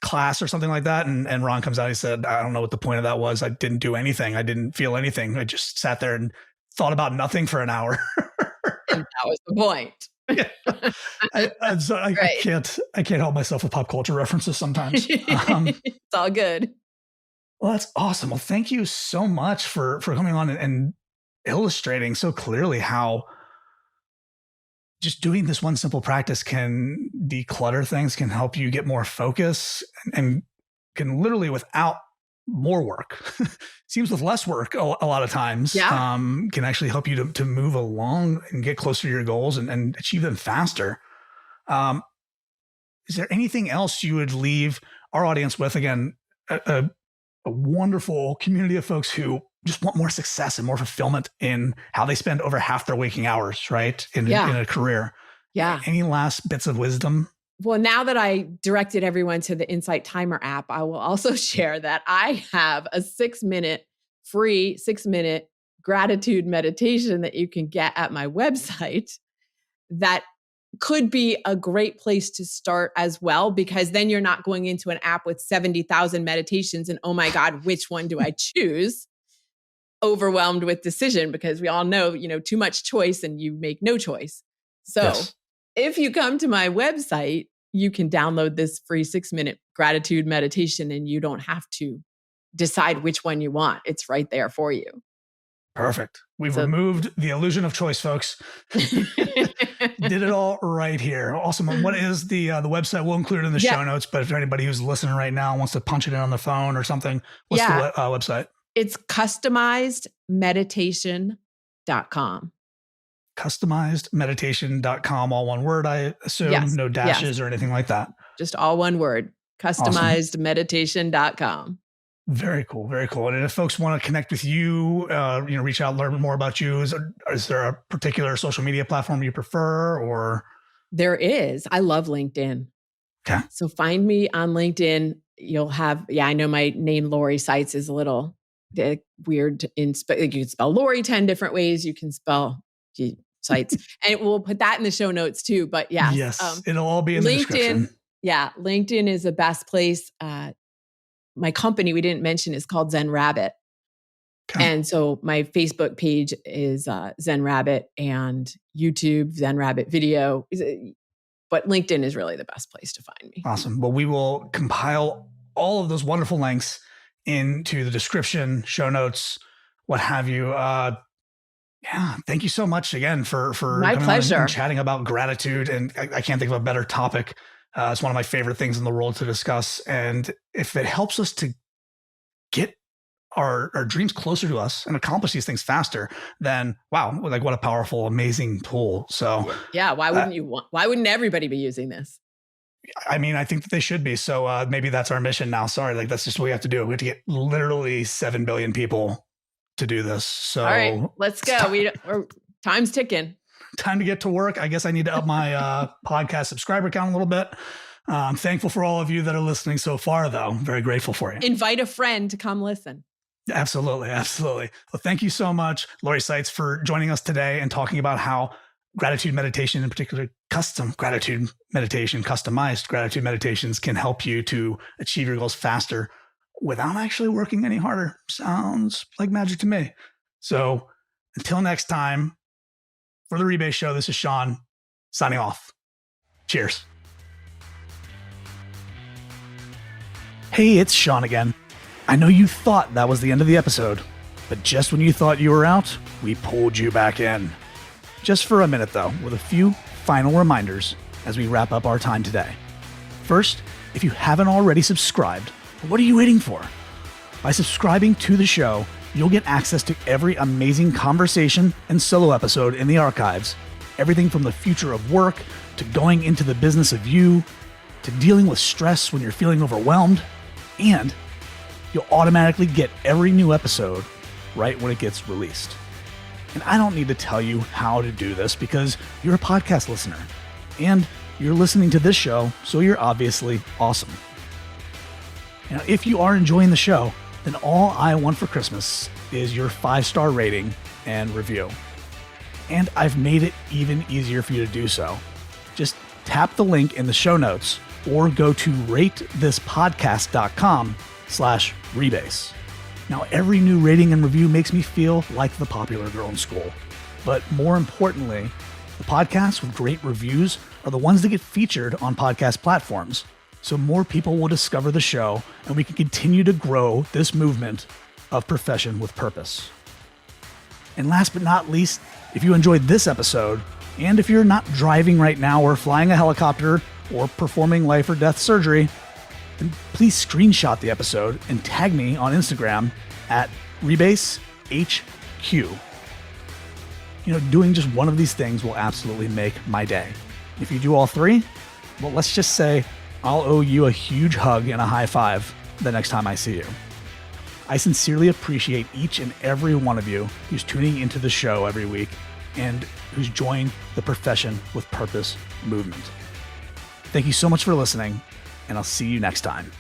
class or something like that. And Ron comes out, he said, I don't know what the point of that was. I didn't do anything. I didn't feel anything. I just sat there and thought about nothing for an hour. And that was the point. Yeah. I can't help myself with pop culture references sometimes. It's all good. Well, that's awesome. Well, thank you so much for coming on and illustrating so clearly how just doing this one simple practice can declutter things, can help you get more focus, and can literally, without more work, seems with less work a lot of times, can actually help you to move along and get closer to your goals and achieve them faster. Is there anything else you would leave our audience with? Again, a wonderful community of folks who just want more success and more fulfillment in how they spend over half their waking hours, right? In a career. Yeah. Any last bits of wisdom? Well, now that I directed everyone to the Insight Timer app, I will also share that I have a free 6-minute gratitude meditation that you can get at my website that could be a great place to start as well, because then you're not going into an app with 70,000 meditations and, oh my God, which one do I choose? Overwhelmed with decision, because we all know, too much choice and you make no choice. So if you come to my website, you can download this free 6-minute gratitude meditation and you don't have to decide which one you want. It's right there for you. Perfect. We've removed the illusion of choice, folks. Did it all right here. Awesome. And what is the website? We'll include it in the show notes, but if anybody who's listening right now wants to punch it in on the phone or something, what's the website? It's customizedmeditation.com. Customizedmeditation.com, all one word, I assume. No dashes or anything like that. Just all one word. Customizedmeditation.com. Very cool. Very cool. And if folks want to connect with you, reach out, learn more about you, is there a particular social media platform you prefer, or? There is. I love LinkedIn. Okay. So find me on LinkedIn. You'll have, I know my name, Lori Saitz, is a little weird. You can spell Lori 10 different ways. You can spell Saitz. And we'll put that in the show notes too. But yes, it'll all be in the description. Yeah. LinkedIn is the best place. My company, we didn't mention, is called Zen Rabbit. Okay. And so my Facebook page is Zen Rabbit, and YouTube, Zen Rabbit Video. But LinkedIn is really the best place to find me. Awesome. Well, we will compile all of those wonderful links into the description, show notes, what have you. Thank you so much again for my pleasure. And chatting about gratitude. And I can't think of a better topic. It's one of my favorite things in the world to discuss. And if it helps us to get our dreams closer to us and accomplish these things faster, then wow, like what a powerful, amazing tool. So why wouldn't everybody be using this? I mean, I think that they should be. So maybe that's our mission now. Sorry, like that's just what we have to do. We have to get literally 7 billion people to do this. So all right, let's go. Time's ticking. Time to get to work. I guess I need to up my podcast subscriber count a little bit. I'm thankful for all of you that are listening so far, though. I'm very grateful for you. Invite a friend to come listen. Absolutely. Absolutely. Well, thank you so much, Lori Saitz, for joining us today and talking about how gratitude meditation, in particular, customized gratitude meditations can help you to achieve your goals faster without actually working any harder. Sounds like magic to me. So until next time, for the Rebase Show, this is Sean signing off. Cheers. Hey, it's Sean again. I know you thought that was the end of the episode, but just when you thought you were out, we pulled you back in. Just for a minute, though, with a few final reminders as we wrap up our time today. First, if you haven't already subscribed, what are you waiting for? By subscribing to the show, you'll get access to every amazing conversation and solo episode in the archives. Everything from the future of work, to going into the business of you, to dealing with stress when you're feeling overwhelmed. And you'll automatically get every new episode right when it gets released. And I don't need to tell you how to do this because you're a podcast listener. And you're listening to this show, so you're obviously awesome. Now, if you are enjoying the show, then all I want for Christmas is your 5-star rating and review. And I've made it even easier for you to do so. Just tap the link in the show notes or go to ratethispodcast.com/rebase. Now, every new rating and review makes me feel like the popular girl in school. But more importantly, the podcasts with great reviews are the ones that get featured on podcast platforms. So more people will discover the show and we can continue to grow this movement of profession with purpose. And last but not least, if you enjoyed this episode, And if you're not driving right now or flying a helicopter or performing life or death surgery, then please screenshot the episode and tag me on Instagram at RebaseHQ. Doing just one of these things will absolutely make my day. If you do all three, well, let's just say I'll owe you a huge hug and a high five the next time I see you. I sincerely appreciate each and every one of you who's tuning into the show every week and who's joined the Profession with Purpose movement. Thank you so much for listening, and I'll see you next time.